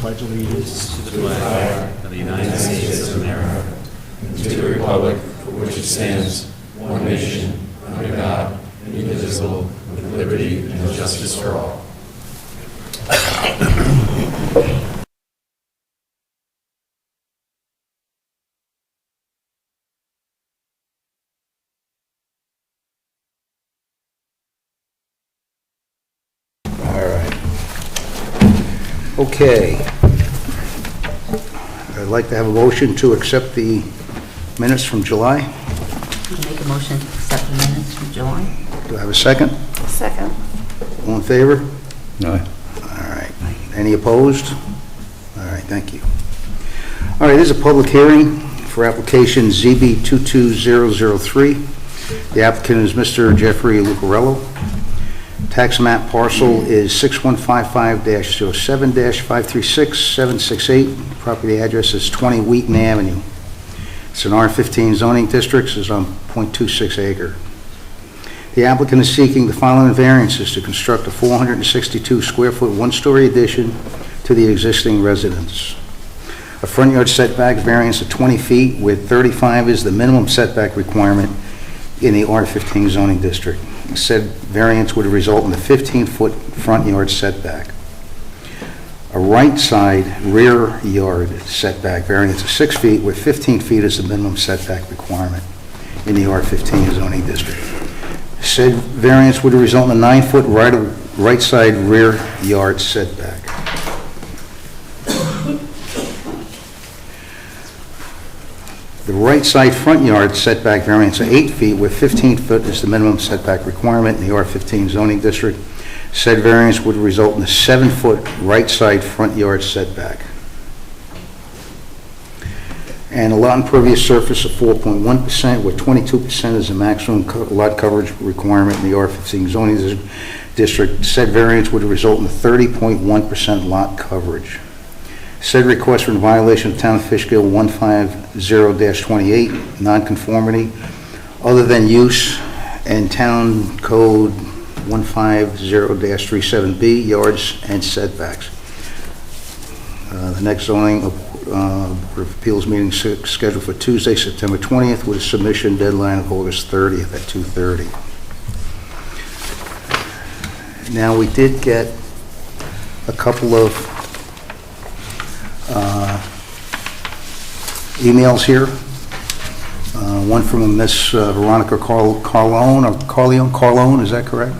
pledge allegiance to the flag of the United States of America, and to the republic for which it stands, one nation, under God, indivisible, with liberty and justice for all. Okay. I'd like to have a motion to accept the minutes from July. I'll make a motion to accept the minutes from July. Do I have a second? Second. All in favor? No. All right. Any opposed? All right, thank you. All right, this is a public hearing for application ZB 22003. The applicant is Mr. Jeffrey Lucarello. Tax map parcel is 6155-07-536768. Property address is 20 Wheaton Avenue. It's an R15 zoning district. It's on 0.26 acre. The applicant is seeking the following variances to construct a 462 square foot one-story addition to the existing residence. A front yard setback variance of 20 feet, where 35 is the minimum setback requirement in the R15 zoning district. Said variance would result in a 15-foot front yard setback. A right side rear yard setback variance of 6 feet, where 15 feet is the minimum setback requirement in the R15 zoning district. Said variance would result in a 9-foot right side rear yard setback. The right side front yard setback variance of 8 feet, where 15 foot is the minimum setback requirement in the R15 zoning district. Said variance would result in a 7-foot right side front yard setback. And a lot impervious surface of 4.1%, where 22% is the maximum lot coverage requirement in the R15 zoning district. Said variance would result in a 30.1% lot coverage. Said request for violation of Town of Fishkill 150-28, nonconformity, other than use and Town Code 150-37B, yards and setbacks. The next zoning appeals meeting scheduled for Tuesday, September 20th, with a submission deadline of August 30th at 2:30. Now, we did get a couple of emails here. One from Miss Veronica Carleone, is that correct?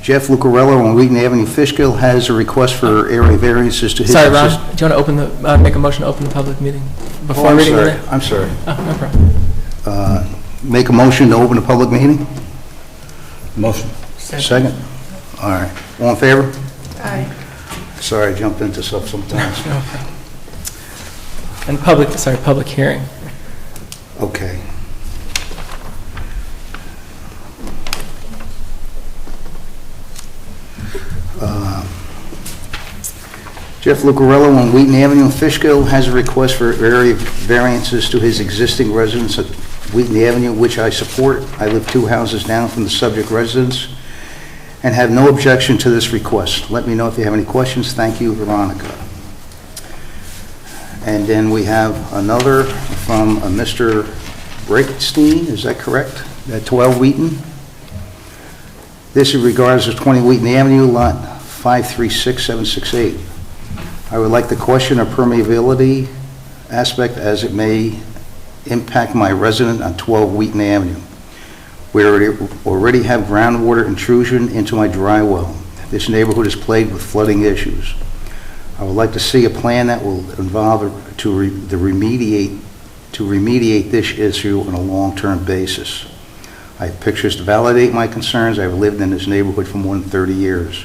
Jeff Lucarello on Wheaton Avenue, Fishkill, has a request for area variances to his... Sorry, Ron, do you want to open the, make a motion to open the public meeting before reading it? I'm sorry. Oh, no problem. Make a motion to open a public meeting? Motion. Second? All right. All in favor? Aye. Sorry, I jumped into stuff sometimes. No problem. And public hearing. Okay. Jeff Lucarello on Wheaton Avenue in Fishkill has a request for area variances to his existing residence at Wheaton Avenue, which I support. I live 2 houses down from the subject residence and have no objection to this request. Let me know if you have any questions. Thank you, Veronica. And then we have another from Mr. Breakstein, is that correct? At 12 Wheaton. This in regards to 20 Wheaton Avenue, lot 536768. I would like to question a permeability aspect as it may impact my resident on 12 Wheaton Avenue. We already have groundwater intrusion into my dry well. This neighborhood is plagued with flooding issues. I would like to see a plan that will involve to remediate this issue on a long-term basis. I have pictures to validate my concerns. I have lived in this neighborhood for more than 30 years.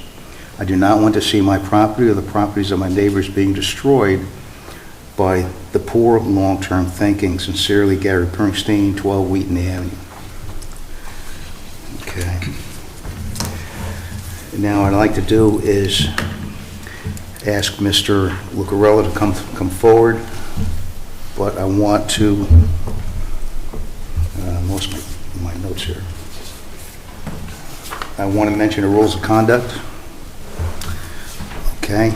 I do not want to see my property or the properties of my neighbors being destroyed by the poor long-term thinking. Sincerely, Gary Bernstein, 12 Wheaton Avenue. Okay. Now, what I'd like to do is ask Mr. Lucarello to come forward, but I want to, most of my notes here. I want to mention the rules of conduct. Okay.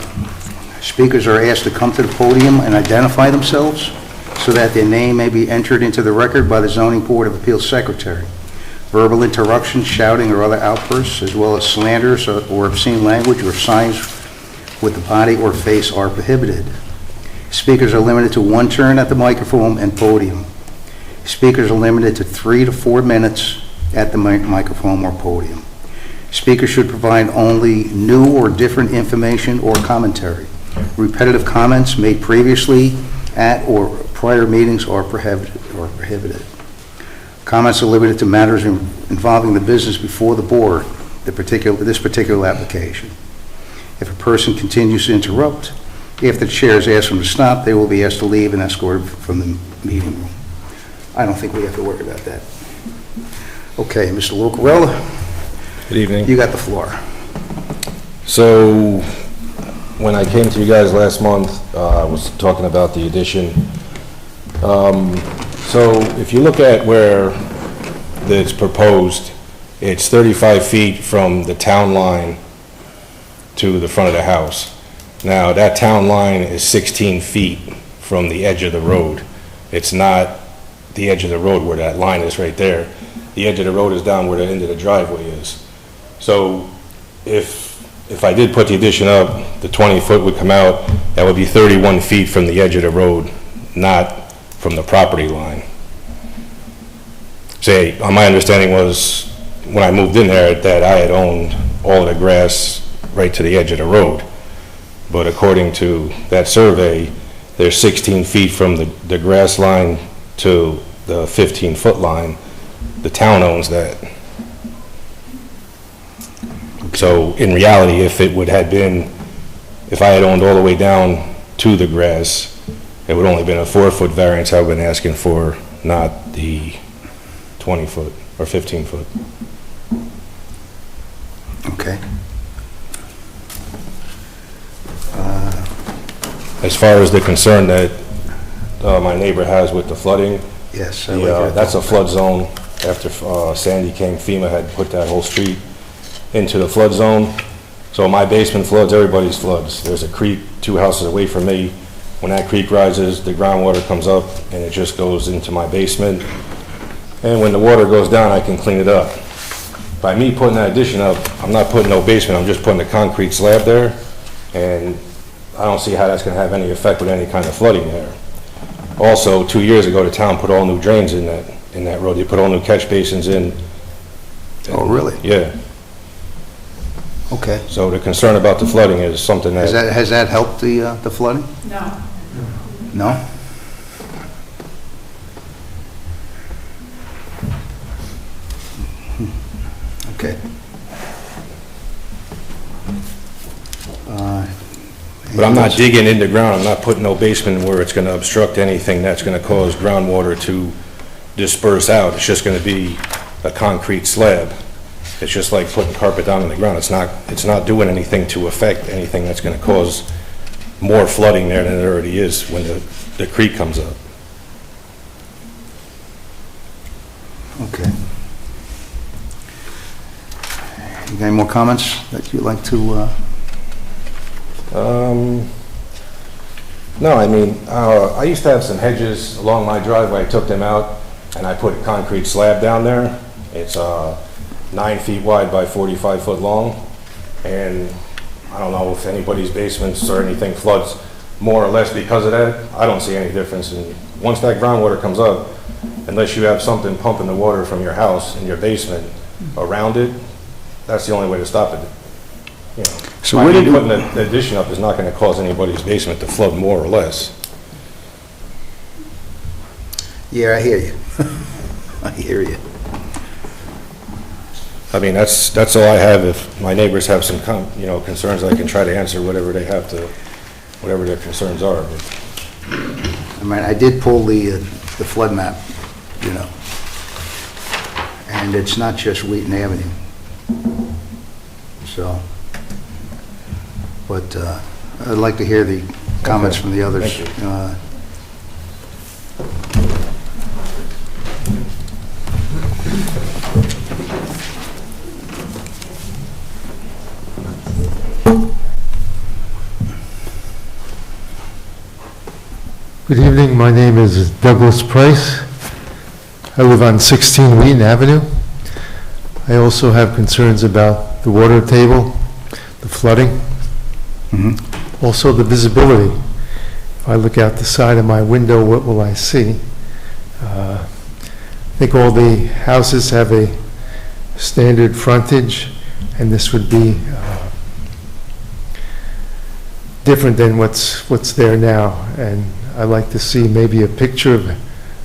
Speakers are asked to come to the podium and identify themselves so that their name may be entered into the record by the Zoning Board of Appeals Secretary. Verbal interruptions, shouting, or other outbursts, as well as slanders or obscene language or signs with the body or face are prohibited. Speakers are limited to one turn at the microphone and podium. Speakers are limited to 3 to 4 minutes at the microphone or podium. Speakers should provide only new or different information or commentary. Repetitive comments made previously at or prior meetings are prohibited. Comments are limited to matters involving the business before the board, this particular application. If a person continues to interrupt, if the chair is asked them to stop, they will be asked to leave and escorted from the meeting room. I don't think we have to worry about that. Okay, Mr. Lucarella, Good evening. you got the floor. So, when I came to you guys last month, I was talking about the addition. So, if you look at where it's proposed, it's 35 feet from the town line to the front of the house. Now, that town line is 16 feet from the edge of the road. It's not the edge of the road where that line is right there. The edge of the road is down where the end of the driveway is. So if I did put the addition up, the 20-foot would come out, that would be 31 feet from the edge of the road, not from the property line. Say, my understanding was, when I moved in there, that I had owned all of the grass right to the edge of the road. But according to that survey, there's 16 feet from the grass line to the 15-foot line. The town owns that. So in reality, if it would have been, if I had owned all the way down to the grass, it would only been a 4-foot variance I've been asking for, not the 20-foot or 15-foot. Okay. As far as the concern that my neighbor has with the flooding, Yes. that's a flood zone. After Sandy came, FEMA had put that whole street into the flood zone. So my basement floods, everybody's floods. There's a creek 2 houses away from me. When that creek rises, the groundwater comes up and it just goes into my basement. And when the water goes down, I can clean it up. By me putting that addition up, I'm not putting no basement, I'm just putting a concrete slab there. And I don't see how that's gonna have any effect with any kind of flooding there. Also, 2 years ago, the town put all new drains in that road. They put all new catch basins in. Oh, really? Yeah. Okay. So the concern about the flooding is something that... Has that helped the flooding? No. No? Okay. But I'm not digging in the ground, I'm not putting no basement where it's gonna obstruct anything that's gonna cause groundwater to disperse out. It's just gonna be a concrete slab. It's just like putting carpet down on the ground. It's not doing anything to affect anything that's gonna cause more flooding there than it already is when the creek comes up. Okay. You got any more comments that you'd like to, No, I mean, I used to have some hedges along my driveway. I took them out and I put a concrete slab down there. It's 9 feet wide by 45 foot long. And I don't know if anybody's basements or anything floods more or less because of that. I don't see any difference. And once that groundwater comes up, unless you have something pumping the water from your house in your basement around it, that's the only way to stop it. You know, So where did you- putting the addition up is not going to cause anybody's basement to flood more or less. yeah, I hear you. I hear you. I mean, that's all I have. If my neighbors have some concerns, I can try to answer whatever they have to, whatever their concerns are. But I mean, I did pull the flood map, and it's not just Wheaton Avenue. So, but I'd like to hear the comments from the others. Thank you. Good evening, my name is Douglas Price. I live on 16 Wheaton Avenue. I also have concerns about the water table, the flooding, also the visibility. If I look out the side of my window, what will I see? I think all the houses have a standard frontage, and this would be different than what's there now. And I'd like to see maybe a picture of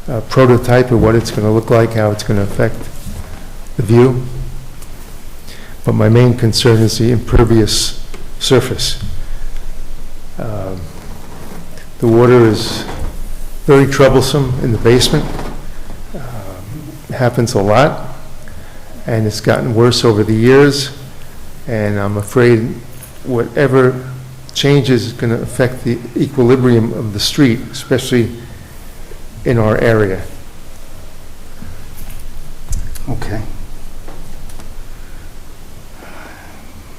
a prototype of what it's going to look like, how it's going to affect the view. But my main concern is the impervious surface. The water is very troublesome in the basement. It happens a lot, and it's gotten worse over the years, and I'm afraid whatever changes is going to affect the equilibrium of the street, especially in our area. Okay.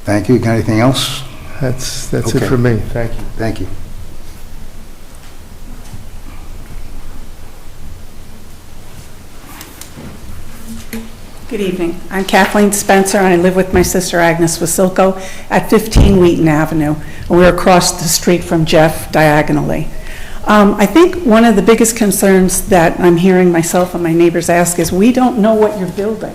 Thank you. Got anything else? That's Okay. it for me. Thank you. Thank you. Good evening. I'm Kathleen Spencer, and I live with my sister Agnes Wasilko at 15 Wheaton Avenue. And we're across the street from Jeff diagonally. I think one of the biggest concerns that I'm hearing myself and my neighbors ask is we don't know what you're building.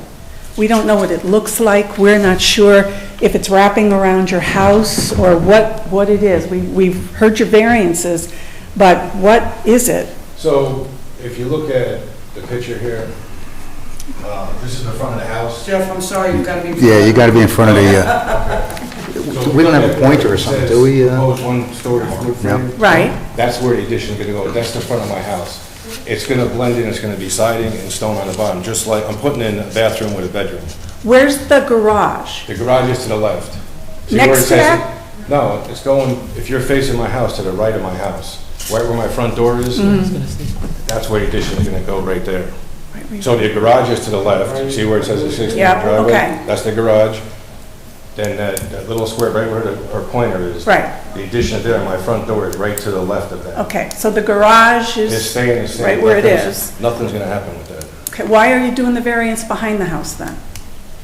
We don't know what it looks like. We're not sure if it's wrapping around your house or what it is. We've heard your variances, but what is it? So if you look at the picture here, this is the front of the house. Jeff, I'm sorry, you've got to be... Yeah, you got to be in front of the, we don't have a pointer or something, do we? Proposed one-story wood frame. Right. That's where the addition is going to go. That's the front of my house. It's going to blend in, it's going to be siding and stone on the bottom, just like, I'm putting in a bathroom with a bedroom. Where's the garage? The garage is to the left. See where Next it to says that? it? No, it's going, if you're facing my house, to the right of my house, right where my front door is, that's where the addition is going to go, right there. So the garage is to the left. You see where it says the 16-foot Yep, driveway? okay. That's the garage. Then that little square right where her pointer is. Right. The addition there, my front door is right to the left of that. Okay, so the garage It's is... staying. right where it Nothing's- is. Nothing's gonna happen with that. Okay, why are you doing the variance behind the house then?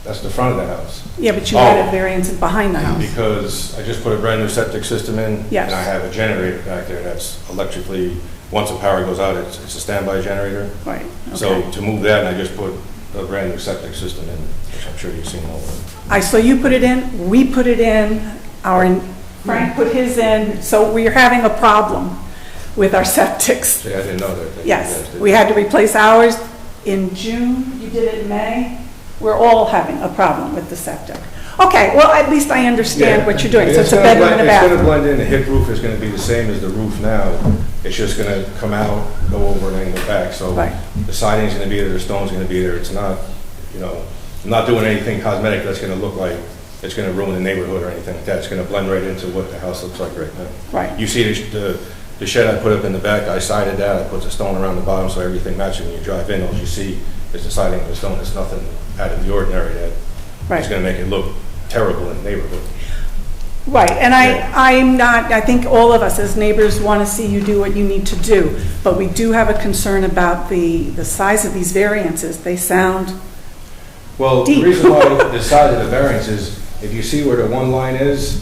That's the front of the house. Yeah, but you had Oh. a variance behind the house. Because I just put a brand new septic system in. Yes. And I have a generator back there that's electrically, once the power goes out, it's a standby generator. Right, So okay. to move that, I just put a brand new septic system in, which I'm sure you've seen all of it. So you put it in, we put it in, Frank put his in, so we're having a problem with our septics. See, I didn't know that. you Yes, guys did we that. had to replace ours in June, you did it in May. We're all having a problem with the septic. Okay, well, at least I understand what you're doing, so it's a gonna bedroom and a blend- It's bathroom. gonna blend in, the hip roof is gonna be the same as the roof now. It's just gonna come out, go over and then go back, so Right. the siding's gonna be there, the stone's gonna be there. It's not, I'm not doing anything cosmetic that's gonna look like it's gonna ruin the neighborhood or anything like that. It's gonna blend right into what the house looks like right now. Right. You see the shed I put up in the back, I sided that, I put the stone around the bottom so everything matches when you drive in. All you see is the siding and the stone. It's nothing out of the ordinary that Right. is gonna make it look terrible in the neighborhood. Right, and I think all of us as neighbors want to see you do what you need to do, but we do have a concern about the size of these variances. They sound, Well, Deep. the reason why the size of the variance is, if you see where the one line is,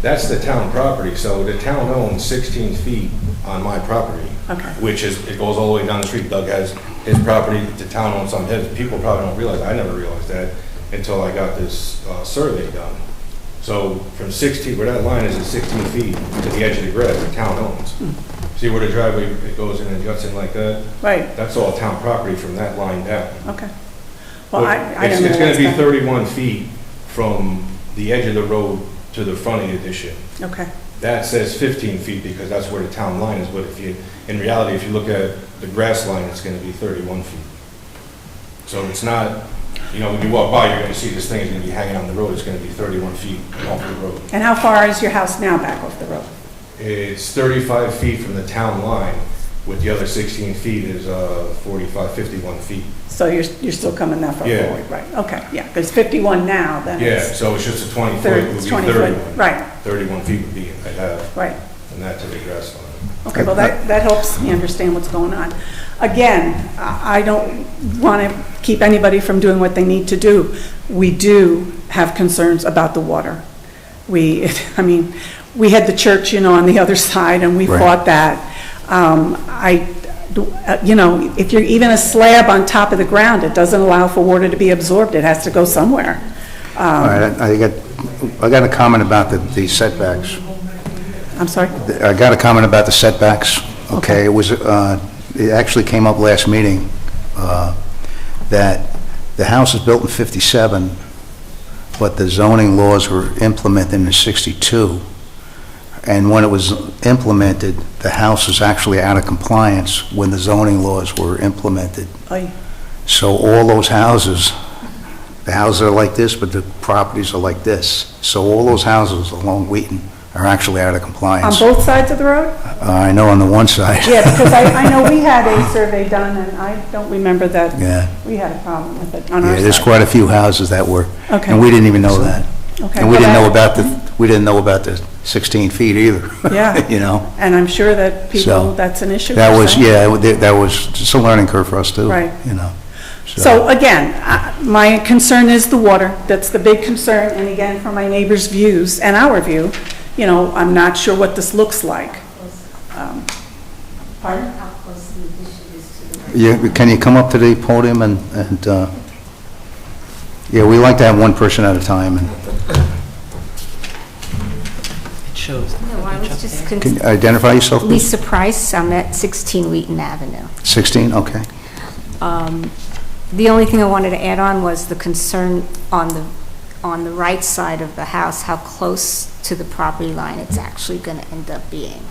that's the town property, so the town owns 16 feet on my property. Okay. Which is, it goes all the way down the street. Doug has his property, the town owns some of his. People probably don't realize, I never realized that until I got this survey done. So from 16, where that line is 16 feet to the edge of the grass, the town owns. See where the driveway, it goes in and juts in like that? right, That's all town property from that line down. okay. Well, I But don't know. It's gonna be what's 31 feet from the edge of the road to the front of the addition. that. Okay, That says 15 feet because that's where the town line is, but in reality, if you look at the grass line, it's gonna be 31 feet. So it's not, when you walk by, you're gonna see this thing is gonna be hanging on the road, it's gonna be 31 feet off the road. and how far is your house now back off the road? It's 35 feet from the town line, with the other 16 feet is 45, 51 feet. So you're still coming that far Yeah. forward, right, okay, yeah, because 51 now, then Yeah, it's so it's just a 20 foot, 30, it would it's be 20 foot, 31. right, 31 feet would be, I'd have, right, and that to the grass line. All Okay, well, that helps me understand what's going on. Again, I don't want to keep anybody from doing what they need to do. We do have concerns about the water. We had the church, on the other side, and we Right. fought that. If you're even a slab on top of the ground, it doesn't allow for water to be absorbed. It has to go somewhere. All right, I got a comment about the setbacks. I'm sorry? I got a comment about the setbacks, okay? It actually came up last meeting, that the house was built in 57, but the zoning laws were implemented in 62. And when it was implemented, the house was actually out of compliance when the zoning laws were implemented. Aye. So all those houses, the houses are like this, but the properties are like this. So all those houses along Wheaton are actually out of On compliance. both sides of the road? I know on the one side. Yeah, because I know we had a survey done, and I don't remember that Yeah. we had a problem with it on our Yeah, side. there's quite a few houses that were, Okay. and we didn't even know that. Okay, And we well, didn't know that- about the 16 feet either. Yeah. And I'm sure that people, So, that's an issue. that for was, some. that was just a learning curve for us too. Right. So, So again, my concern is the water. That's the big concern. And again, from my neighbor's views and our view, I'm not sure what this looks like. Pardon? How close the addition is to the road? can you come up to the podium and yeah, we like to have one person at a time. And It shows. No, I was just can you identify yourself, please? Lisa Price, I'm at 16 Wheaton Avenue. 16, okay. The only thing I wanted to add on was the concern on the right side of the house, how close to the property line it's actually going to end up being.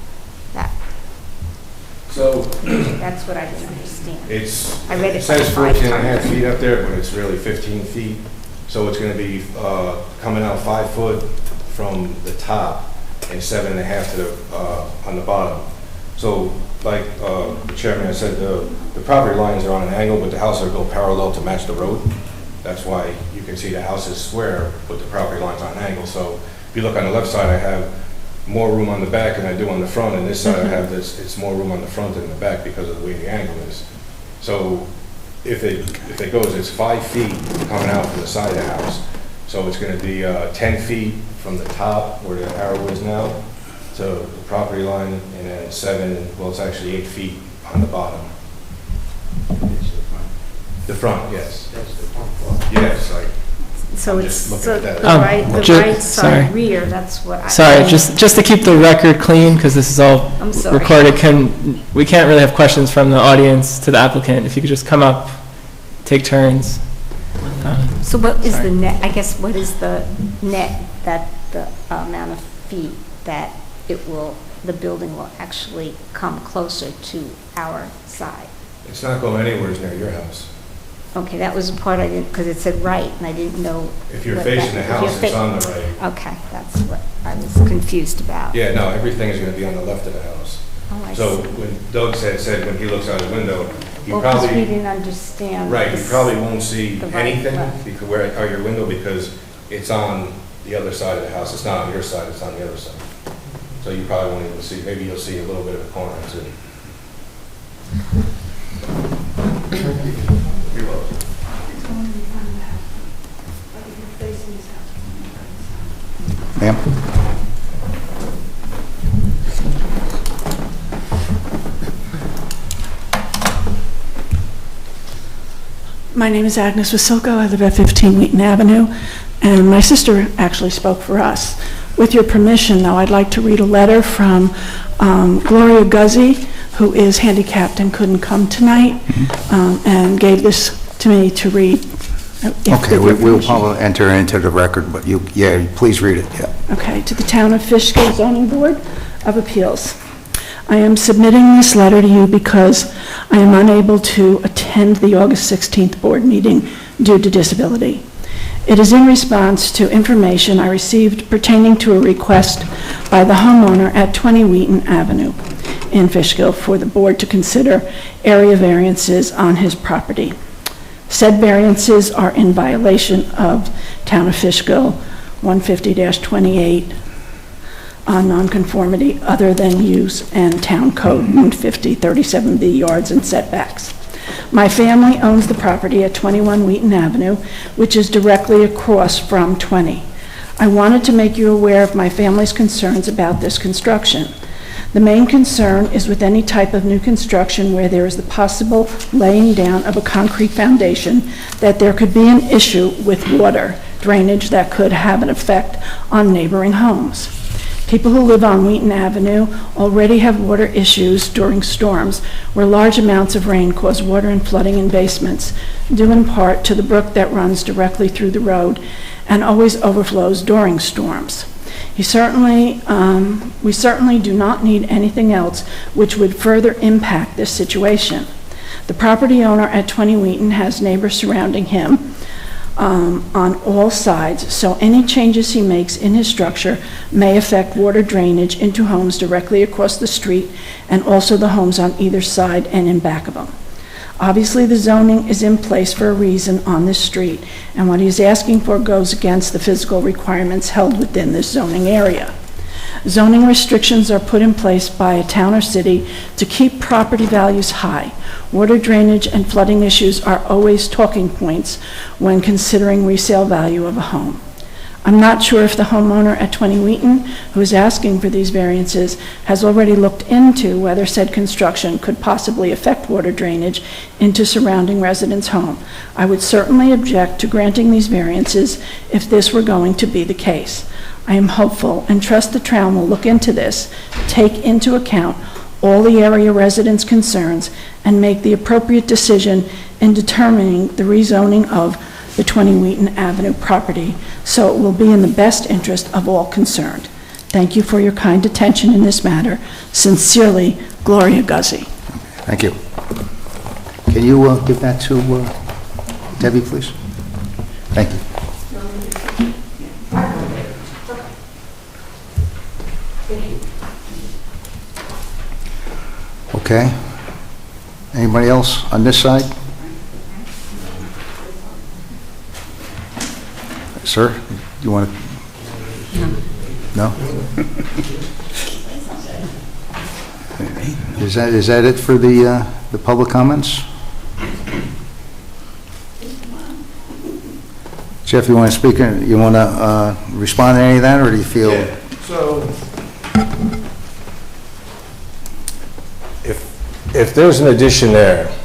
So That's what I didn't understand. it's, I read it it says like 14 and a half 5 feet up there, but it's really 15 feet. So it's going to be coming out 5 foot from the top and 7.5 to the, on the bottom. So like the chairman has said, the property lines are on an angle, but the houses are built parallel to match the road. That's why you can see the house is square, but the property line's on an angle. So if you look on the left side, I have more room on the back than I do on the front, and this side I have it's more room on the front than the back because of the way the angle is. So if it goes, it's 5 feet coming out from the side of the house. So it's going to be 10 feet from the top where the arrow is now to the property line, and then it's actually 8 feet on the bottom. The front, yes. Yes, So I'm it's just looking so at that. the right sorry. side rear, that's what I... Sorry, just to keep the record clean, because this is all I'm sorry. recorded, we can't really have questions from the audience to the applicant. If you could just come up, take turns. So what is Sorry. the net, I guess, what is the net, that the amount of feet that the building will actually come closer to our side? It's not going anywhere near your house. Okay, that was the part I didn't, because it said right, and I didn't know... If you're what facing that- the if you're house, it's fa- on the right. Okay, that's what I was confused about. Yeah, no, everything is going to be on the left of the house. Oh, I So see. when Doug said when he looks out his window, he Well, because we probably, didn't understand... right, he this- probably won't see the right anything left. because where out your window because it's on the other side of the house. It's not on your side, it's on the other side. So you probably won't even see, maybe you'll see a little bit of a corner too. You're welcome. Ma'am? My name is Agnes Wasilko. I live at 15 Wheaton Avenue, and my sister actually spoke for us. With your permission, though, I'd like to read a letter from Gloria Guzzi, who is handicapped and couldn't come tonight, and gave this to me to read. Okay, we'll probably enter into the record, but please read it, yeah. Okay, to the Town of Fishkill Zoning Board of Appeals. I am submitting this letter to you because I am unable to attend the August 16th board meeting due to disability. It is in response to information I received pertaining to a request by the homeowner at 20 Wheaton Avenue in Fishkill for the board to consider area variances on his property. Said variances are in violation of Town of Fishkill 150-28 nonconformity other than use and town code 150-37B yards and setbacks. My family owns the property at 21 Wheaton Avenue, which is directly across from 20. I wanted to make you aware of my family's concerns about this construction. The main concern is with any type of new construction where there is the possible laying down of a concrete foundation, that there could be an issue with water drainage that could have an effect on neighboring homes. People who live on Wheaton Avenue already have water issues during storms where large amounts of rain cause water and flooding in basements, due in part to the brook that runs directly through the road and always overflows during storms. We certainly do not need anything else which would further impact this situation. The property owner at 20 Wheaton has neighbors surrounding him on all sides, so any changes he makes in his structure may affect water drainage into homes directly across the street and also the homes on either side and in back of them. Obviously, the zoning is in place for a reason on this street, and what he is asking for goes against the physical requirements held within this zoning area. Zoning restrictions are put in place by a town or city to keep property values high. Water drainage and flooding issues are always talking points when considering resale value of a home. I'm not sure if the homeowner at 20 Wheaton, who is asking for these variances, has already looked into whether said construction could possibly affect water drainage into surrounding residents' home. I would certainly object to granting these variances if this were going to be the case. I am hopeful and trust the town will look into this, take into account all the area residents' concerns, and make the appropriate decision in determining the rezoning of the 20 Wheaton Avenue property, so it will be in the best interest of all concerned. Thank you for your kind attention in this matter. Sincerely, Gloria Guzzi. Thank you. Can you give that to Debbie, please? Thank you. Okay. Anybody else on this side? Sir, you want to? No? Is that it for the public comments? Jeff, you want to speak? You want to respond to any of that, or do you feel? Yeah. So, if there's an addition there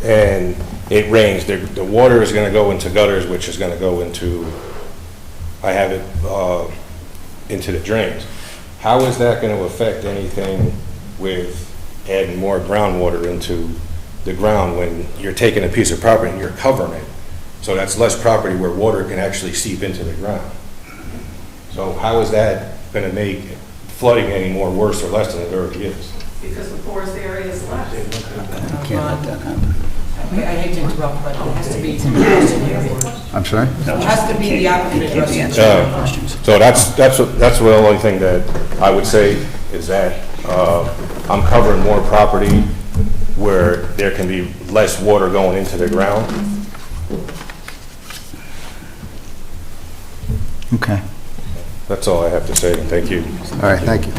and it rains, the water is going to go into gutters, which is going to go into, I have it into the drains. How is that going to affect anything with adding more groundwater into the ground when you're taking a piece of property and you're covering it? So that's less property where water can actually seep into the ground. So how is that going to make flooding any more worse or less than it already is? Because the forest area is less. You can't let that happen. I hate to interrupt, but it has to be the area. I'm sorry? It has to be the applicant Can't addressing. answer questions. So that's the only thing that I would say is that I'm covering more property where there can be less water going into the ground. Okay. That's all I have to say, and thank you. All right, thank you.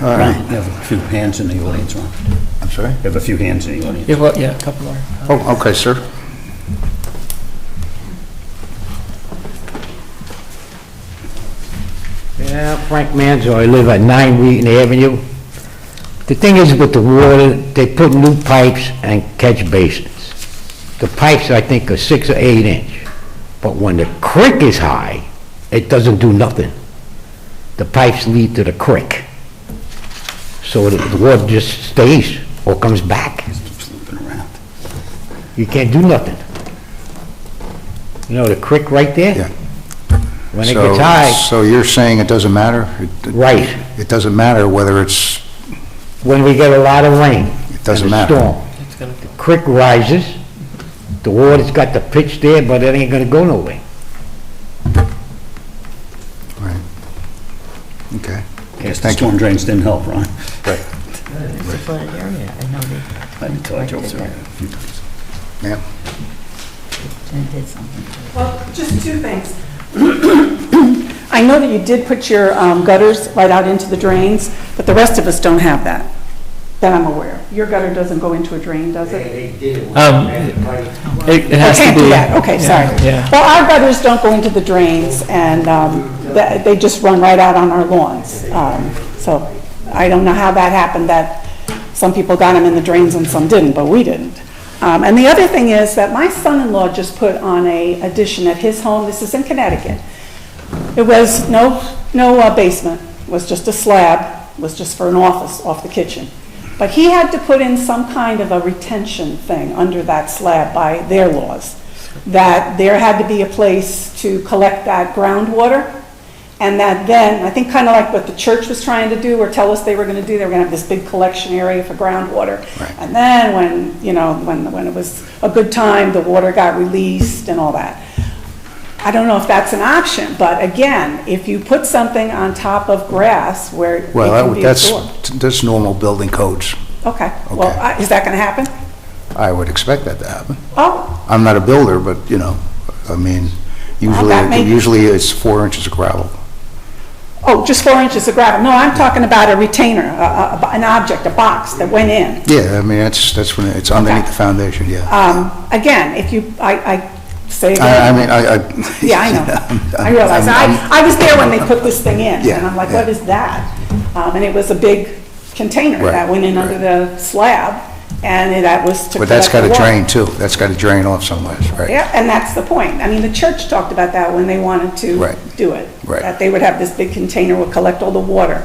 All right. You have a few hands in the audience, Ron. I'm sorry? You have a few hands in the audience. Yeah, a couple more. Oh, okay, sir. Yeah, Frank Manzo, I live at 9 Wheaton Avenue. The thing is with the water, they put new pipes and catch basins. The pipes, I think, are 6 or 8 inch. But when the creek is high, it doesn't do nothing. The pipes lead to the creek. So the water just stays or comes back. Looping around. You can't do nothing. You know, the creek right there? Yeah. When it gets high, So you're saying it doesn't matter? right, It doesn't matter whether it's, when we get a lot of rain. it doesn't and a matter. storm. The creek rises, the water's got the pitch there, but it ain't gonna go nowhere. Right. Okay. I guess the Thank you. storm drains didn't help, Ron. Right. It's a flooded area. I know they. I told you a few times. Ma'am? Jen did something. Well, just two things. I know that you did put your gutters right out into the drains, but the rest of us don't have that I'm aware. Your gutter doesn't go into a drain, does it? They did. It has to Can't be. do that, okay, sorry. Yeah. Well, our gutters don't go into the drains, and they just run right out on our lawns. So I don't know how that happened, that some people got them in the drains and some didn't, but we didn't. And the other thing is that my son-in-law just put on a addition at his home. This is in Connecticut. It was no basement, it was just a slab, it was just for an office off the kitchen. But he had to put in some kind of a retention thing under that slab by their laws, that there had to be a place to collect that groundwater, and that then, I think kind of like what the church was trying to do or tell us they were going to do, they were going to have this big collection area for groundwater. Right. And then when it was a good time, the water got released and all that. I don't know if that's an option, but again, if you put something on top of grass where it can be absorbed. That's normal building codes. Okay, well, is that going to happen? I would expect that to happen. Oh, I'm not a builder, but, I mean, that may- usually it's 4 inches of gravel. oh, just 4 inches of gravel. No, I'm talking about a retainer, an object, a box that went in. Yeah, I mean, that's when it's underneath the foundation, yeah. Again, if you, I say I that. mean, Yeah, I know. I realize. I was there when they put this thing in, Yeah, and I'm like, yeah. what is that? And it was a big container Right, that went in under the slab, and that was to But that's got collect to the water. drain too. That's got to drain off somewhere, right? Yeah, and that's the point. I mean, the church talked about that when they wanted to Right. do it. Right. That they would have this big container, would collect all the water.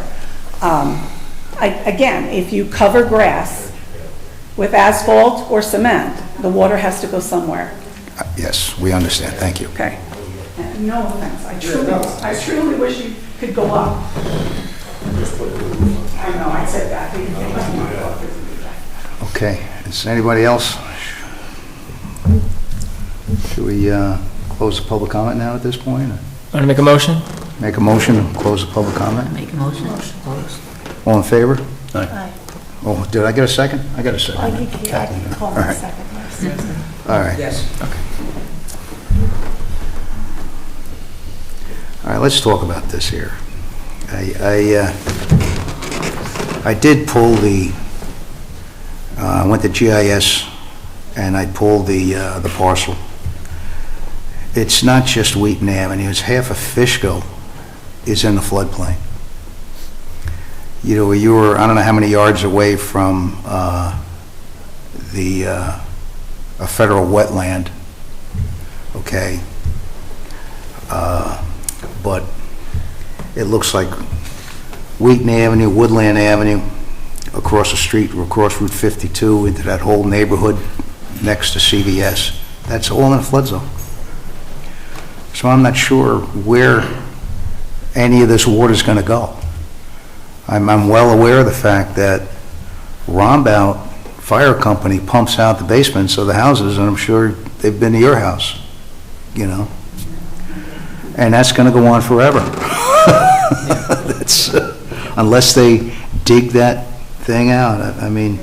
Again, if you cover grass with asphalt or cement, the water has to go somewhere, Yes, we understand. Thank you. okay? And no offense, I truly wish you could go up. I know, I said that. Okay, is anybody else? Should we close the public comment now at this point? Want to make a motion? Make a motion to close the public comment? Make a motion, close. All in favor? Aye. Oh, did I get a second? I got a second. I think you can call me a second. All right. Yes. All right, let's talk about this here. I did pull I went to GIS and I pulled the parcel. It's not just Wheaton Avenue, it's half of Fishkill is in the floodplain. You were, I don't know how many yards away from a federal wetland, okay? But it looks like Wheaton Avenue, Woodland Avenue, across the street, across Route 52, into that whole neighborhood next to CVS, that's all in a flood zone. So I'm not sure where any of this water's gonna go. I'm well aware of the fact that Rombout Fire Company pumps out the basements of the houses, and I'm sure they've been to your house, and that's gonna go on forever. That's, unless they dig that thing out. I mean,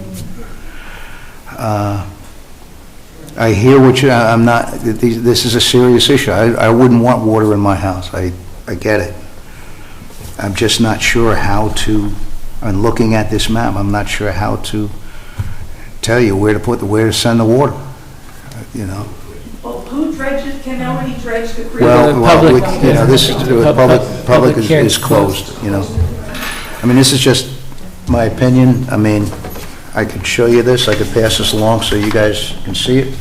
I hear what I'm not, this is a serious issue. I wouldn't want water in my house. I get it. I'm just not sure how to, and looking at this map, I'm not sure how to tell you where to send the water, Well, who dredges, can nobody dredge the creek? Well, public- this is, public is hearing's closed, I mean, this is just my opinion. I mean, I could show you this, I could pass this along so you guys can see it.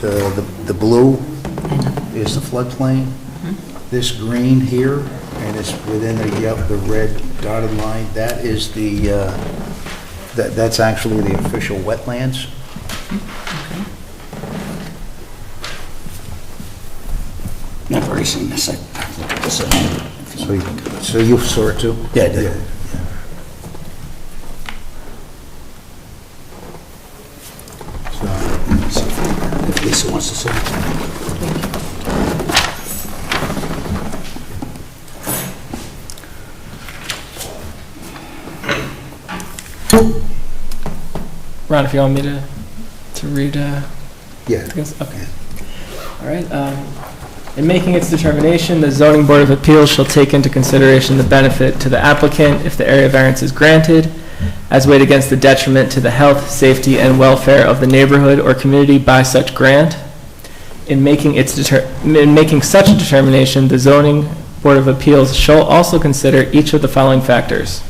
The blue is the floodplain. This green here, and it's within the red dotted line, that is that's actually the official wetlands. Never really seen this. I've looked at this at home. So you saw it too? Yeah, I did. If Lisa wants to see it. Ron, if you want me to read, Yeah. okay. All right, in making its determination, the zoning board of appeals shall take into consideration the benefit to the applicant if the area variance is granted, as weighed against the detriment to the health, safety, and welfare of the neighborhood or community by such grant. In making such a determination, the zoning board of appeals shall also consider each of the following factors.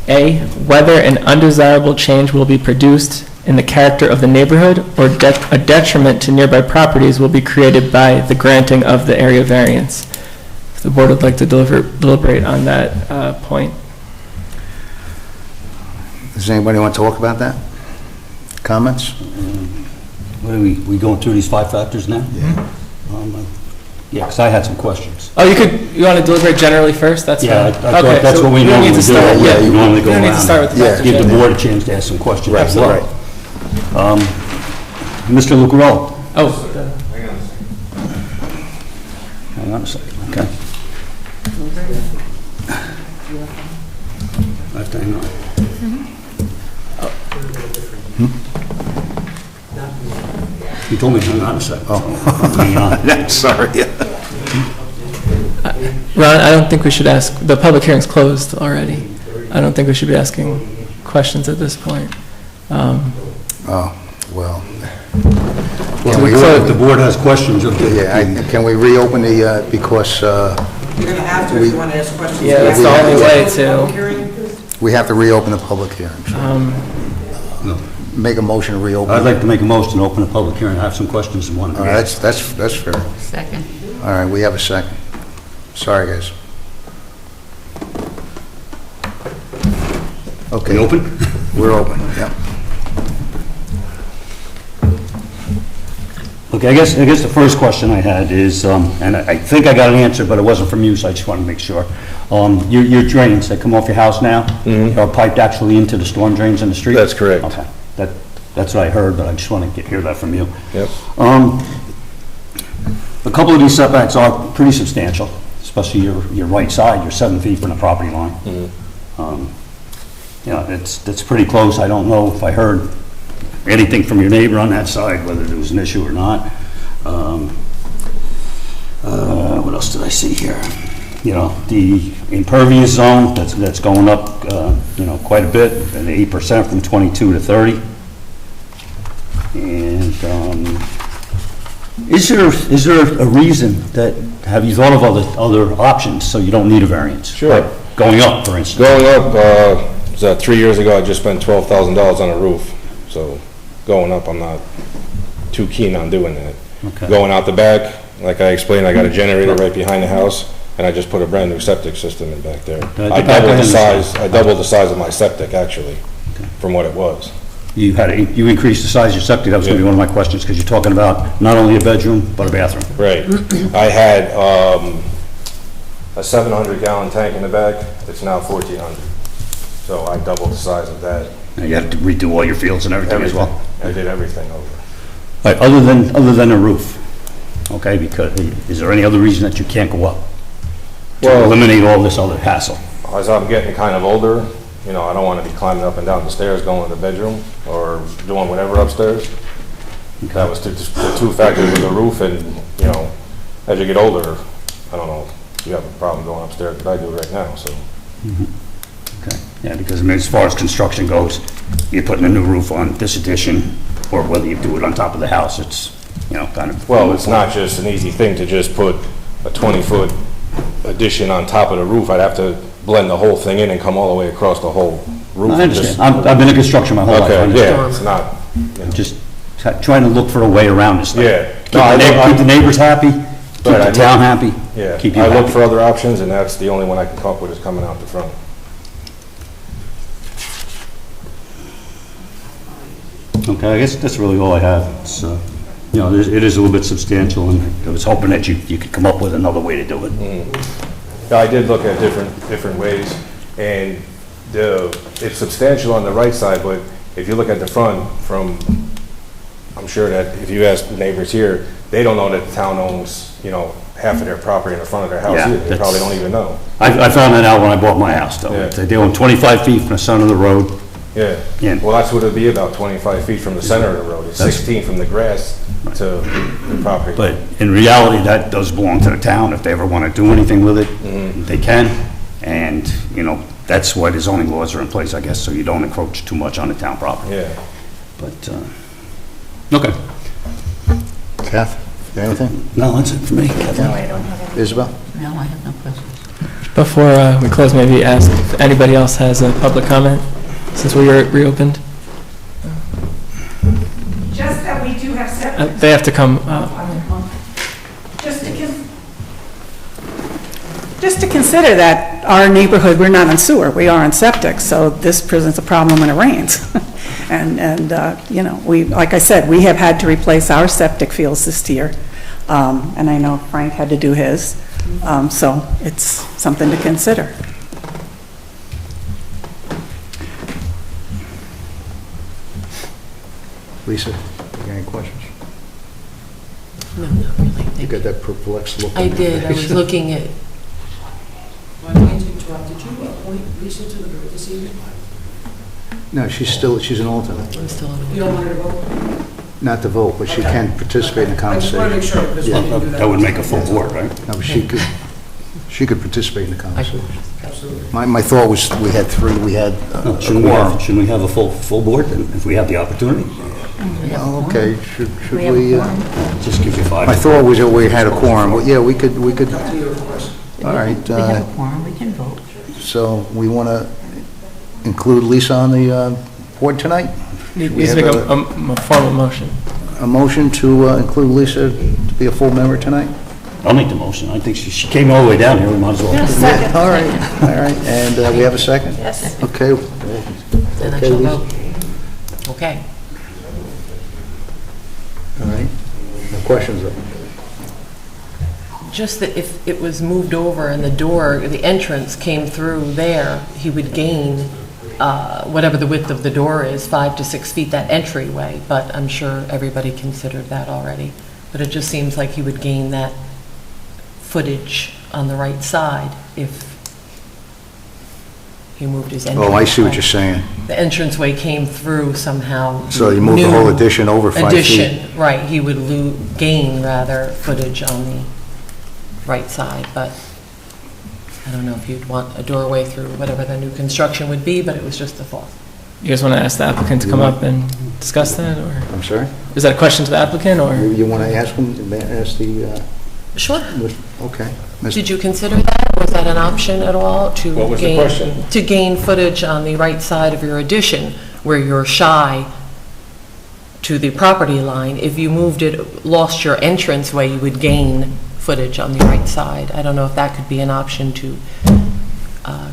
A, whether an undesirable change will be produced in the character of the neighborhood or a detriment to nearby properties will be created by the granting of the area variance. If the board would like to deliberate on that point. Does anybody want to talk about that? Comments? What are we going through these 5 factors now? Yeah. Yeah, because I had some questions. Oh, you want to deliberate generally first? That's Yeah, I fine. thought Okay, that's so what we you don't need normally to do. start- Yeah, you normally you go don't need to around. start with the Yeah, factors Give the yet. board a chance to ask some questions Right, as well. right. Mr. Lucarello. Oh, Hang on a second, okay. I have to hang on. You told me to hang on a second. Hang on. Sorry. Ron, I don't think we should ask, the public hearing's closed already. I don't think we should be asking questions at this point. Oh, well. Well, if the board has questions, Yeah, can we reopen the, because You're going to have to if you want to ask questions. Yeah, that's the only way to- Public hearing? we have to reopen the public hearing. No. Make a motion to reopen. I'd like to make a motion to open a public hearing. I have some questions and want to. All right, that's fair. Second. All right, we have a second. Sorry, guys. Okay. We open? We're open, yeah. Okay, I guess the first question I had is, and I think I got an answer, but it wasn't from you, so I just want to make sure. Your drains that come off your house now are piped actually into the storm drains in the street? That's correct. Okay, that's what I heard, but I just want to hear that from you. Yep. A couple of these setbacks are pretty substantial, especially your right side, you're 7 feet from the property line. You know, it's pretty close. I don't know if I heard anything from your neighbor on that side, whether there was an issue or not. What else did I see here? You know, the impervious zone, that's going up, you know, quite a bit, an 8% from 22 to 30. And is there a reason that, have you thought of other options so you don't need a variance? Sure. Like going up, for instance? Going up, 3 years ago, I just spent $12,000 on a roof, so going up, I'm not too keen on doing that. Okay. Going out the back, like I explained, I got a generator right behind the house, and I just put a brand-new septic system in back there. I doubled the size of my septic, actually, from what it was. You increased the size of your septic, that was going to be one of my questions, because you're talking about not only a bedroom, but a bathroom. Right. I had a 700-gallon tank in the back, it's now 1,400. So I doubled the size of that. And you have to redo all your fields and everything as well? I did everything over. Right, other than a roof, okay, because, is there any other reason that you can't go up? To Well- eliminate all this other hassle? As I'm getting kind of older, you know, I don't want to be climbing up and down the stairs going to the bedroom or doing whatever upstairs. That was the two factors with the roof, and, you know, as you get older, I don't know, you have a problem going upstairs, but I do right now, so. Okay, yeah, because I mean, as far as construction goes, you're putting a new roof on this addition, or whether you do it on top of the house, it's, you know, kind of. Well, it's not just an easy thing to just put a 20-foot addition on top of the roof. I'd have to blend the whole thing in and come all the way across the whole roof. I understand, I've been in construction my whole life. I Okay, understand. yeah, it's not, you know. Just trying to look for a way around this thing. Yeah. Keep the neighbors happy, keep Right, the town happy. Yeah, Keep you I look happy. for other options, and that's the only one I can come up with is coming out the front. Okay, I guess that's really all I have. It's, you know, it is a little bit substantial, and I was hoping that you could come up with another way to do it. Yeah, I did look at different ways, and it's substantial on the right side, but if you look at the front from, I'm sure that if you ask the neighbors here, they don't know that the town owns, you know, half of their property in the front of their house Yeah, either. They probably don't even know. I found that out when I bought my house, though. Yeah. They own 25 feet from the center of the road, Yeah, Yeah. well, that's what it'd be, about 25 feet from the center of the road. It's 16 from the grass to the property. But in reality, that does belong to the town. If they ever want to do anything with it, they can. And, you know, that's why the zoning laws are in place, I guess, so you don't encroach too much on the town property. Yeah. But, okay. Kath, you got anything? No, that's it for me. Isabel? No, I have no questions. Before we close, maybe ask if anybody else has a public comment, since we were reopened. Just that we do have septic. They have to come, Just to consider that our neighborhood, we're not on sewer, we are on septic, so this presents a problem when it rains. And you know, like I said, we have had to replace our septic fields this year, and I know Frank had to do his, so it's something to consider. Lisa, you got any questions? No, not really. You got that perplexed look on I your did, I face. was looking at, Why don't you interrupt? Did you appoint Lisa to the board this evening? No, she's an alternate. I'm still You on. don't want her to vote? Not to vote, but she can participate in the I just want to make conversation. sure, because Yeah. we can do that. That would make a full board, right? No, but she could participate in the conversation. Absolutely. My thought was, we had three, we had a No, quorum. shouldn't we have a full board then, if we have the opportunity? Oh, okay, should We have a we, quorum. Just give you 5. my thought was that we had a quorum, but yeah, we could, Up to your request. all right. We have a quorum, we can vote. So we want to include Lisa on the board tonight? needs to make a formal motion. A motion to include Lisa to be a full member tonight? I'll make the motion. I think she came all the way down here, we might as well. Yeah, all right, and we have a second? Yes. Okay. Then I Okay, shall Lisa. vote. Okay. All right. No questions, though? Just that if it was moved over and the door, the entrance came through there, he would gain whatever the width of the door is, 5 to 6 feet, that entryway, but I'm sure everybody considered that already. But it just seems like he would gain that footage on the right side if he moved his entrance. Oh, I see what you're saying. The entranceway came through somehow. So you moved the whole New addition over 5 feet? Addition, right, he would gain, rather, footage on the right side, but I don't know if you'd want a doorway through whatever the new construction would be, but it was just a thought. You guys want to ask the applicant to come up and discuss that, or I'm sorry? is that a question to the applicant, or? You want to ask him, ask the, Sure. okay. Did you consider that? Was that an option at all to gain? What was the question? To gain footage on the right side of your addition, where you're shy to the property line. If you moved it, lost your entranceway, you would gain footage on the right side. I don't know if that could be an option to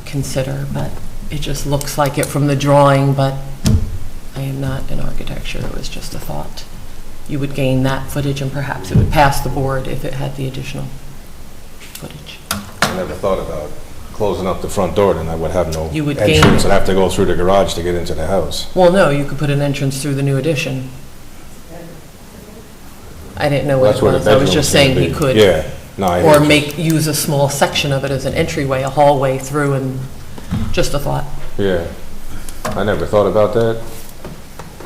consider, but it just looks like it from the drawing, but I am not in architecture. It was just a thought. You would gain that footage, and perhaps it would pass the board if it had the additional footage. I never thought about closing up the front door, then I would have no You would gain- entrance. I'd have to go through the garage to get into the house. Well, no, you could put an entrance through the new addition. I didn't know what That's it where the was. I was bedroom's just gonna saying he be. could. Yeah, no, I Or hear you. use a small section of it as an entryway, a hallway through, and just a thought. Yeah, I never thought about that,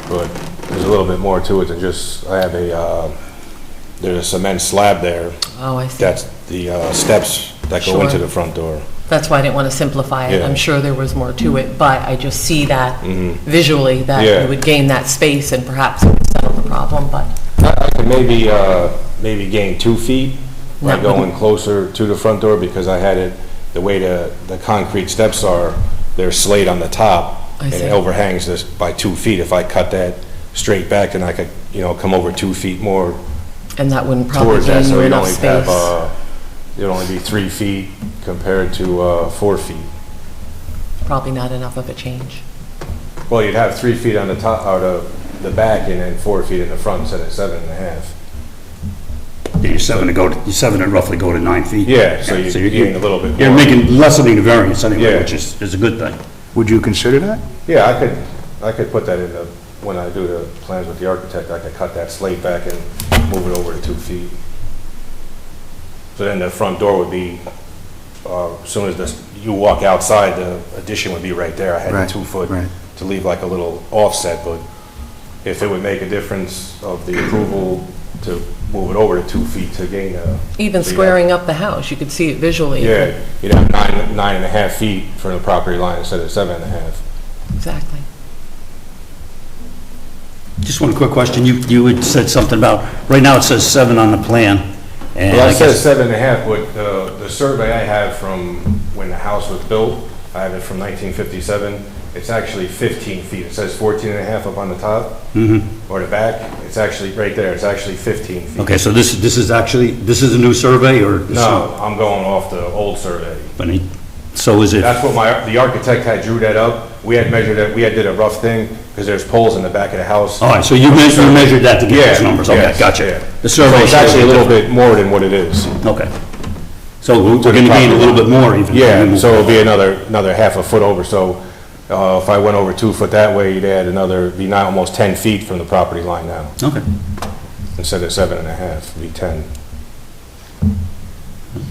but there's a little bit more to it than just, I have there's a cement slab there. Oh, I see. That's the steps that go Sure. into the front door. That's why I didn't want to simplify it. Yeah. I'm sure there was more to it, but I just see that Mhm. visually, that Yeah. you would gain that space and perhaps it would settle the problem, but I could maybe gain 2 feet by That going wouldn't- closer to the front door, because I had it, the way the concrete steps are, they're slate on the top, I and see. it overhangs this by 2 feet. If I cut that straight back, then I could, come over 2 feet more and that wouldn't probably towards that, gain so you you'd enough only space. have, it'd only be 3 feet compared to 4 feet. Probably not enough of a change. Well, you'd have 3 feet on the top, out of the back, and then 4 feet in the front, instead of 7.5. Yeah, you're 7 to roughly go to 9 feet. Yeah, so you you're- gain a little bit You're more. making, lessening the variance anyway, Yeah. which is a good thing. Would you consider that? Yeah, I could put that in when I do the plans with the architect, I could cut that slate back and move it over to 2 feet. So then the front door would be, as soon as you walk outside, the addition would be right there. I had Right, a 2-foot right. to leave like a little offset, but if it would make a difference of the approval to move it over to 2 feet to gain a... Even squaring up the house, you could see it visually. Yeah, you'd have 9.5 feet from the property line instead of 7.5. Exactly. Just one quick question. You had said something about, right now it says 7 on the plan. And Well, I it says guess- 7.5, but the survey I have from when the house was built, I have it from 1957, it's actually 15 feet. It says 14.5 up on the top, or the back. It's actually, right there, it's actually 15 feet. Okay, so this is actually, this is a new survey, or? No, I'm going off the old survey. So is it? That's what the architect had drew that up. We had measured it, we had did a rough thing, because there's poles in the back of the house. All right, so you measured that to get those numbers? Okay, Yes, gotcha. yeah. The So survey it's shows actually a little different. bit more than what it is. Okay. So we're going to gain a little bit more even. Yeah, so it'll be another half a foot over, so if I went over 2 foot that way, you'd add be now almost 10 feet from the property line now. Okay. Instead of 7.5, it'd be 10.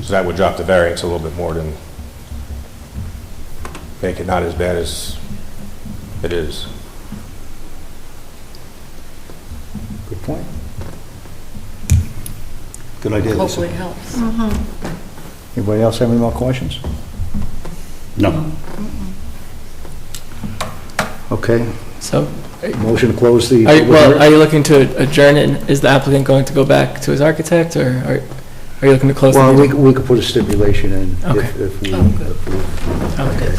So that would drop the variance a little bit more than, make it not as bad as it is. Good point. Good idea, Lisa. Hopefully it helps. Anybody else have any more questions? No. Okay, So, motion to close the... are you looking to adjourn it? Is the applicant going to go back to his architect, or are you looking to close the Well, meeting? we could put a stipulation in Okay. if we Oh, good. approve. Okay.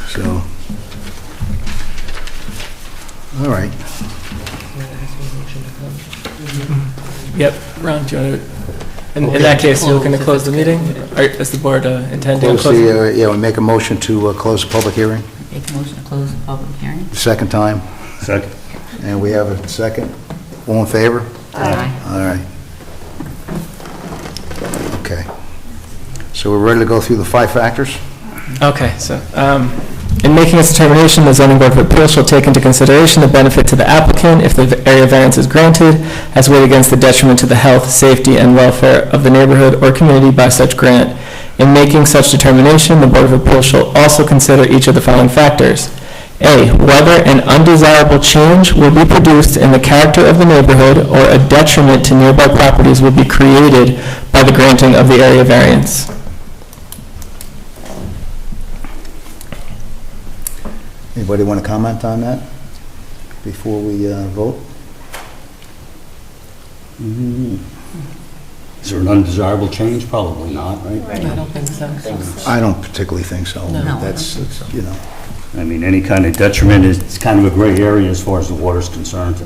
So, all right. Yep, Ron, do you want to, in that case, you're looking to close the meeting? Or is the board intending to Close close? the, yeah, we make a motion to close the public hearing, Make a motion to close the public hearing. the second time, Second. and we have a second. All in favor? Aye. All right. Okay. So we're ready to go through the 5 factors? Okay, so, in making its determination, the zoning board of appeals shall take into consideration the benefit to the applicant if the area variance is granted, as weighed against the detriment to the health, safety, and welfare of the neighborhood or community by such grant. In making such determination, the board of appeals shall also consider each of the following factors. A, whether an undesirable change will be produced in the character of the neighborhood or a detriment to nearby properties will be created by the granting of the area variance. Anybody want to comment on that before we vote? Is there an undesirable change? Probably not, right? I don't think so. I don't particularly think so. No, I don't That's, you know, I mean, any kind of detriment is kind of a gray area as far as the water's concerned.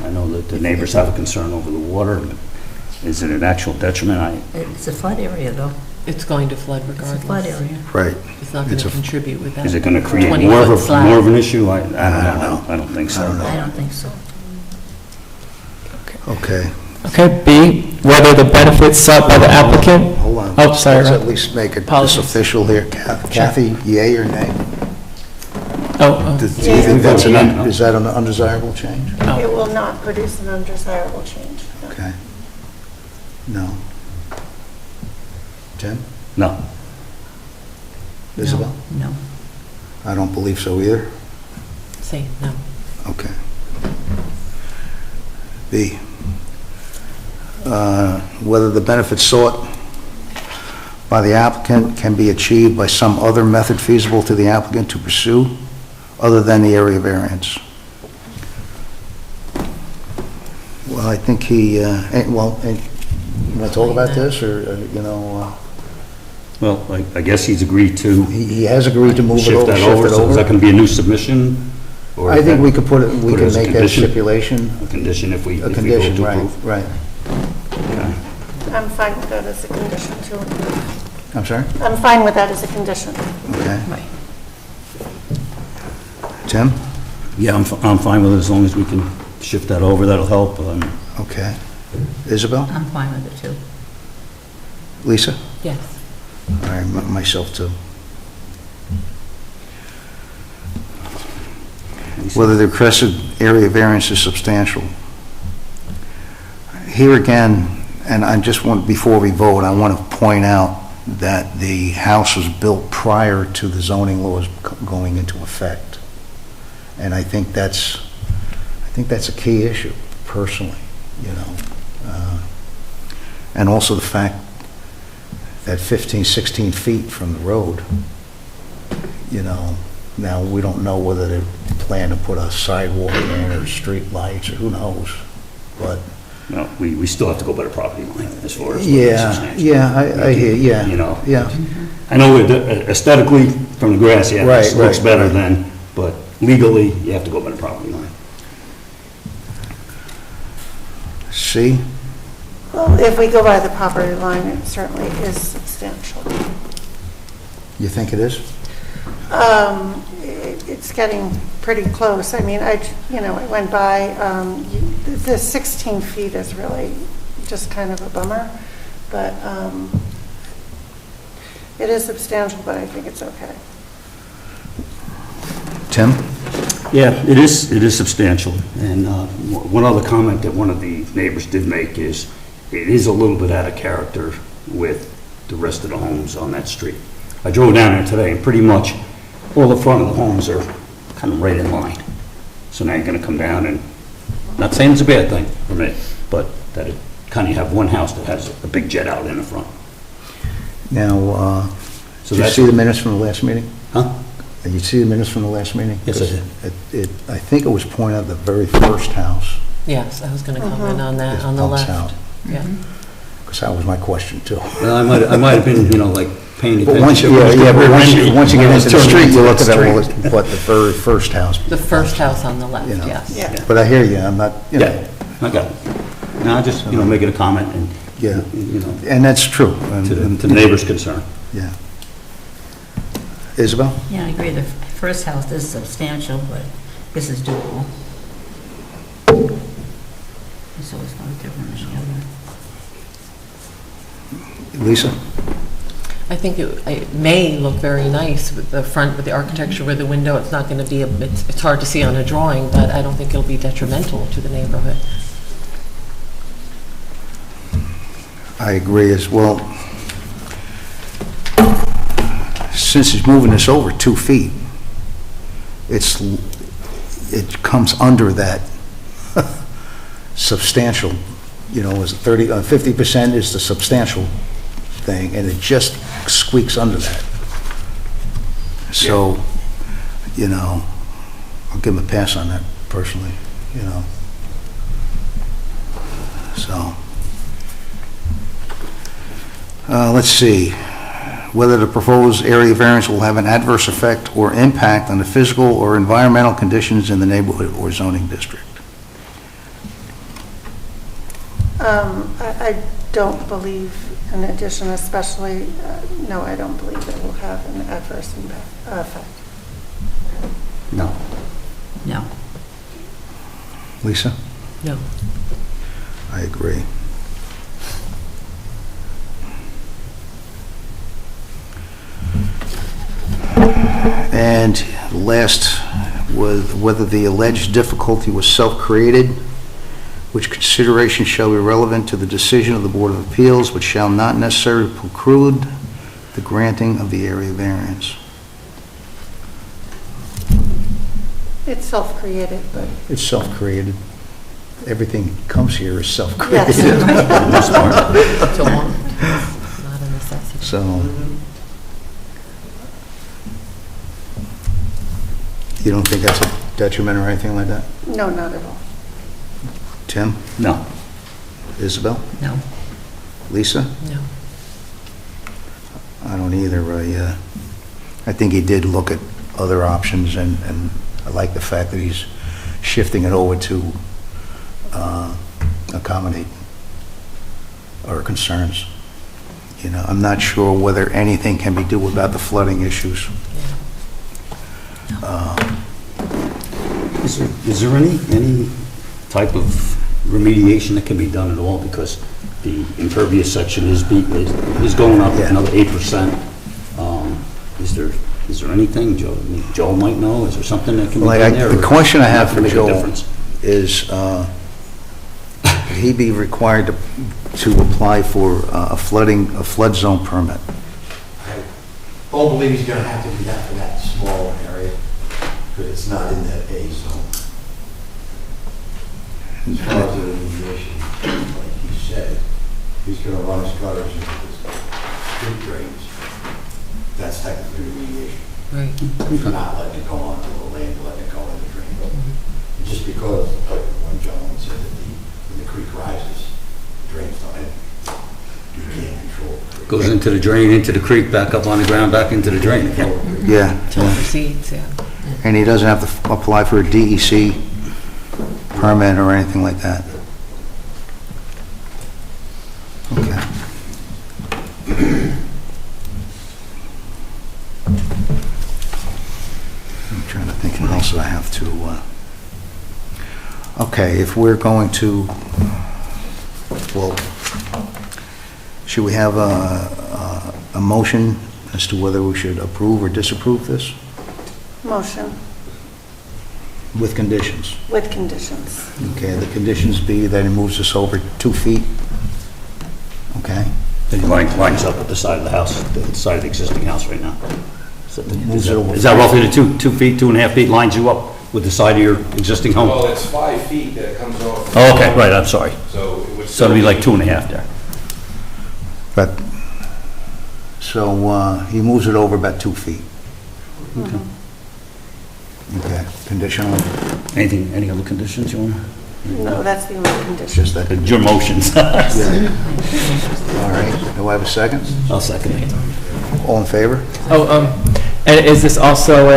I know that the neighbors have a concern over the water, but is it an actual detriment? It's a flood area, though. It's going to flood It's a regardless. flood area. right. It's not going It's to a- contribute with that. Is it going to create 20 more of foot slab. an issue? I don't know. I don't think so. I don't think so. Okay. Okay, B, whether the benefits sought by the applicant... Hold on. Oh, sorry, Let's Ron. at least make it this Apologies. official here. Kathy, yea or nay? Oh, Do you think that's is that an undesirable change? It will not produce an undesirable change. No. Okay. No. Tim? No. Isabel? No. I don't believe so either. Same, no. Okay. B, whether the benefits sought by the applicant can be achieved by some other method feasible to the applicant to pursue other than the area variance. Well, I think he, you want to talk about this, or, you know, Well, I guess he's agreed to he has agreed to move it shift over, that shift over. it So is that over. going to be a new submission? Or I is think that we could put it, we put it can as a make that condition? stipulation, A condition if we a vote condition, to right, approve? right. Okay. I'm fine with that as a condition too. I'm sorry? I'm fine with that as a condition. Okay. Right. Tim? Yeah, I'm fine with it as long as we can shift that over. That'll help. Okay. Isabel? I'm fine with it, too. Lisa? Yes. All right, myself too. Whether the requested area variance is substantial. Here again, and I just want, before we vote, I want to point out that the house was built prior to the zoning laws going into effect. And I think that's a key issue, personally, you know. And also the fact that 15, 16 feet from the road, you know, now we don't know whether they plan to put a sidewalk in or street lights, or who knows, but... No, we still have to go by the property line as far as... I hear, yeah. You know? Yeah. I know aesthetically, from the grass, yeah, Right, it looks right, better right. than, but legally, you have to go by the property line. See? Well, if we go by the property line, it certainly is substantial. You think it is? It's getting pretty close. I mean, I went by, the 16 feet is really just kind of a bummer, but it is substantial, but I think it's okay. Tim? Yeah, it is substantial. And one other comment that one of the neighbors did make is, it is a little bit out of character with the rest of the homes on that street. I drove down there today, and pretty much all the front of the homes are kind of right in line. So now you're gonna come down and, not saying it's a bad thing for me, but that it kind of have one house that has a big jet out in the front. Now, So did you that's- see the minutes from the last meeting? Huh? Did you see the minutes from the last meeting? Yes, I did. I think it was pointed out the very first house. Yes, I was going to comment on that, is on the bumps out. left. Yeah. Because that was my question, too. Well, I might have been, like, paying attention. But once you, Rear once you get into the turn street, you look at the that, street. but the very first house. The first house on the left, You know. yes. Yeah. But I hear you, I'm not, you know, Yeah, I got it. No, just, making a comment and, yeah, you know, and that's true. to the neighbor's concern. Yeah. Isabel? Yeah, I agree. The first house is substantial, but this is doable. It's always going to be different than the other. Lisa? I think it may look very nice with the front, with the architecture, with the window. It's not going to be, it's hard to see on a drawing, but I don't think it'll be detrimental to the neighborhood. I agree as well. Since he's moving this over 2 feet, it comes under that substantial, is 50% is the substantial thing, and it just squeaks under that. So, I'll give him a pass on that personally, So, let's see. Whether the proposed area variance will have an adverse effect or impact on the physical or environmental conditions in the neighborhood or zoning district. I don't believe an addition, especially, no, I don't believe it will have an adverse effect. No. No. Lisa? No. I agree. And last, was whether the alleged difficulty was self-created, which consideration shall be relevant to the decision of the Board of Appeals, but shall not necessarily preclude the granting of the area variance. It's self-created, but It's self-created. Everything comes here is yes. self-created. It's a want, not a necessity. So, you don't think that's a detriment or anything like that? No, not at all. Tim? No. Isabel? No. Lisa? No. I don't either. I think he did look at other options, and I like the fact that he's shifting it over to accommodate our concerns. I'm not sure whether anything can be done about the flooding issues. Is there any type of remediation that can be done at all? Because the impervious section is going up another 8%. Is there anything, Joe? I mean, Joe might know. Is there something that can be done there? The question I have Not for make a Joel difference? is, would he be required to apply for a flood zone permit? Don't believe he's gonna have to do that for that small area, because it's not in that A zone. As far as the remediation, like he said, he's gonna run his gutters into the street drains. That's technically remediation. Right. If you're not letting it go onto the land, letting it go in the drain. Just because, like one gentleman said, that when the creek rises, the drains don't empty. You can't control the creek. Goes into the drain, into the creek, back up on the ground, back into the drain again. Yeah. Till it recedes, yeah. And he doesn't have to apply for a DEC permit or anything like that. Okay. I'm trying to think what else I have to, okay, if we're going to, well, should we have a motion as to whether we should approve or disapprove this? Motion With conditions. with conditions. Okay, the conditions be that it moves us over 2 feet. Okay? It lines up with the side of the house, the side of the existing house right now. Moves it over. Is that roughly the 2 feet, 2.5 feet lines you up with the side of your existing home? Well, it's 5 feet that comes off. Oh, okay, right, I'm sorry. So it would So it'll be like 2.5 there. But, so he moves it over about 2 feet. Okay, conditional, Anything, any other conditions you want? No, that's the only condition. just that. Your motions. Yeah. All right, do I have a second? I'll second it. All in favor? And is this also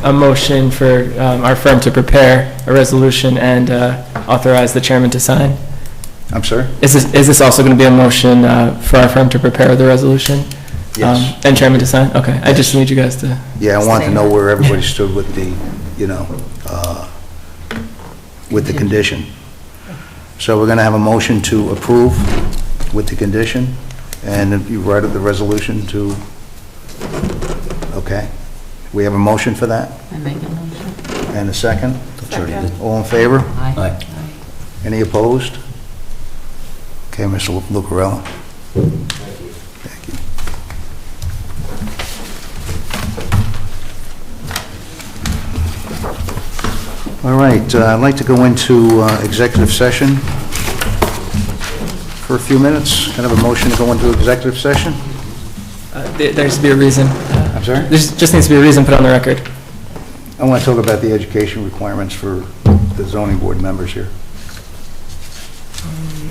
a motion for our firm to prepare a resolution and authorize the chairman to sign? I'm sorry? Is this also going to be a motion for our firm to prepare the resolution? Yes. And chairman to sign? Okay, I just need you guys to... Yeah, I wanted to know where everybody stood with the, with the condition. So we're going to have a motion to approve with the condition, and if you write the resolution to, okay. We have a motion for that, I make a motion. and a second? Second. All in favor? Aye. Any opposed? Okay, Mr. Lucarella. Thank you. All right, I'd like to go into executive session for a few minutes. Can I have a motion to go into executive session? There needs to be a reason. I'm sorry? There just needs to be a reason put on the record. I want to talk about the education requirements for the zoning board members here.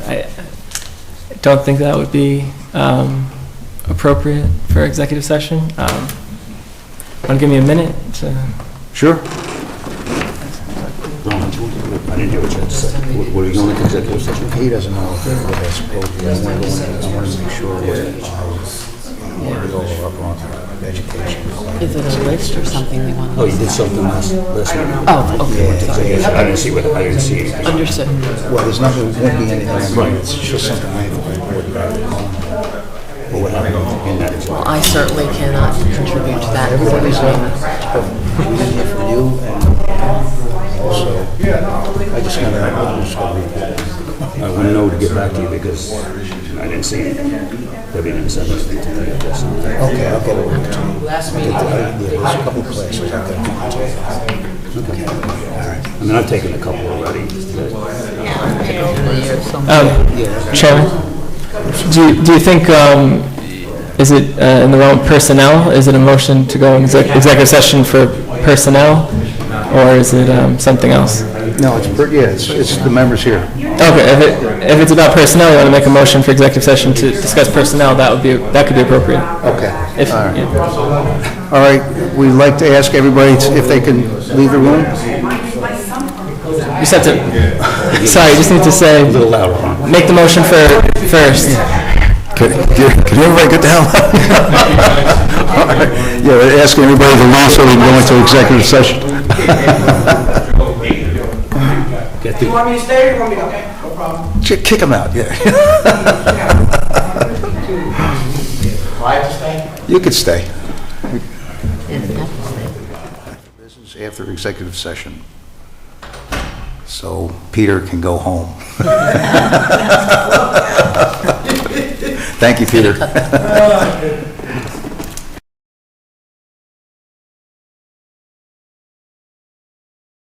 I don't think that would be appropriate for executive session. Want to give me a minute to... Sure. I didn't hear what you had to say. What are you going into executive session? He doesn't know what that's supposed to be. I want to make sure what education. Is it a list or something they want? Oh, you did something last meeting. Oh, okay. I didn't see anything. Understood. Well, there's nothing, won't be anything, right, it's just something I have to report back. Well, what happened in that executive? Well, I certainly cannot contribute to that. Everybody's on it. We didn't hear from you, and also, I just got to I wouldn't know to get back to you because I didn't see anything. Debbie didn't send anything to me, I guess. Okay, I'll get it over to you. Last meeting. Yeah, there's a couple places I've got to give it to you. Okay. All right. I mean, I've taken a couple already. Chairman, do you think, is it in the realm of personnel? Is it a motion to go in executive session for personnel? Or is it something else? No, it's the members here. Okay, if it's about personnel, you want to make a motion for executive session to discuss personnel, that could be appropriate. Okay. If- All right. yeah. All right, we'd like to ask everybody if they can leave the room. You just have to, sorry, you just need to say, A little louder, huh? make the motion for first. Can everybody get the hell out? All right. Yeah, we're asking everybody to leave so we can go into executive session. Do you want me to stay or you want me to go? Okay, no problem. Kick them out, yeah. I have to stay? You could stay. Yes, definitely. Business after executive session. So Peter can go home. Thank you, Peter.